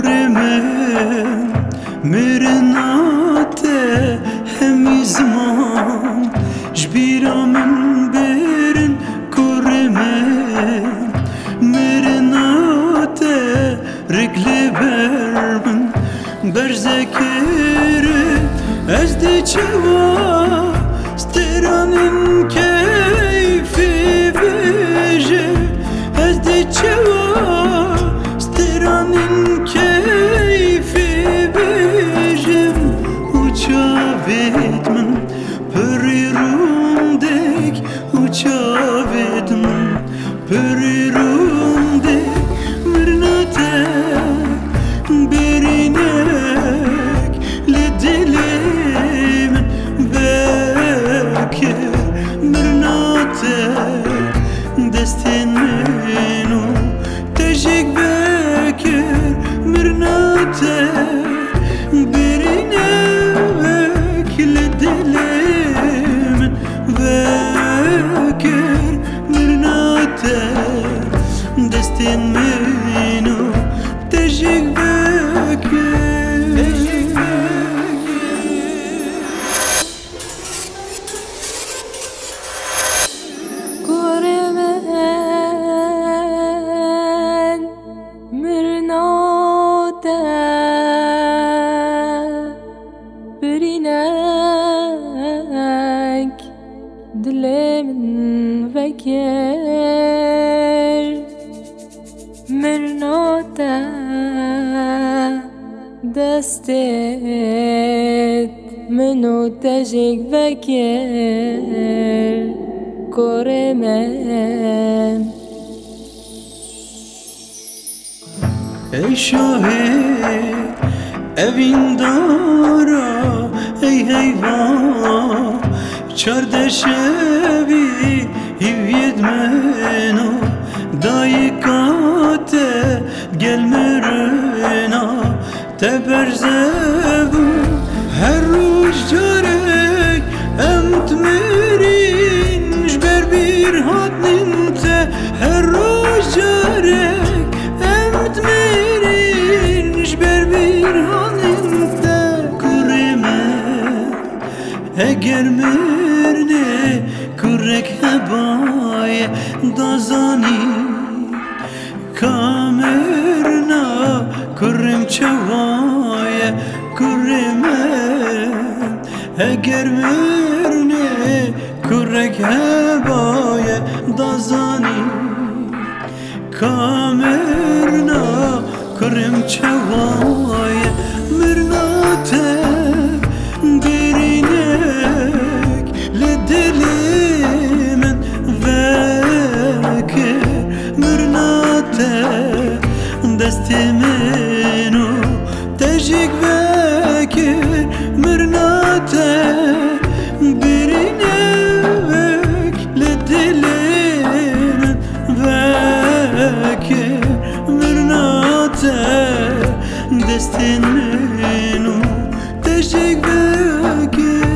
من مرناته همی زمان جبیرا من برن کور من مرناته رگل بر من برزکره از دی چوا سترانن کیفی بجه از دی چوا سترانن keyfi bejim uçavet min perirundek uçavet min perirundek mirnate berinek li dilimin bekir mirnate destin minu tejik bekir mirnate berinek li dilimin bekir mirnate destin minu tejik bekir برينك دلي من فكر مرنوتا دستت منو تجيك فكر كورمان ای شاهد evin dara ey heyva çarde şevi hiviyet meno dayikate gelmerena teberzevu her ruj carek emt merin jber bir hatninte her ruj carek emt merin jber bir hatninte kurime eğer merne kurek hebaye dazani kamerna kurim çavaye kurime eğer merne kurek hebaye dazani kamerna kurim çavaye mirnate berinek li dilimin vekir mirnate destiminu tejik vekir mirnate berinek li dilimin vekir mirnate destiminu tejik vekir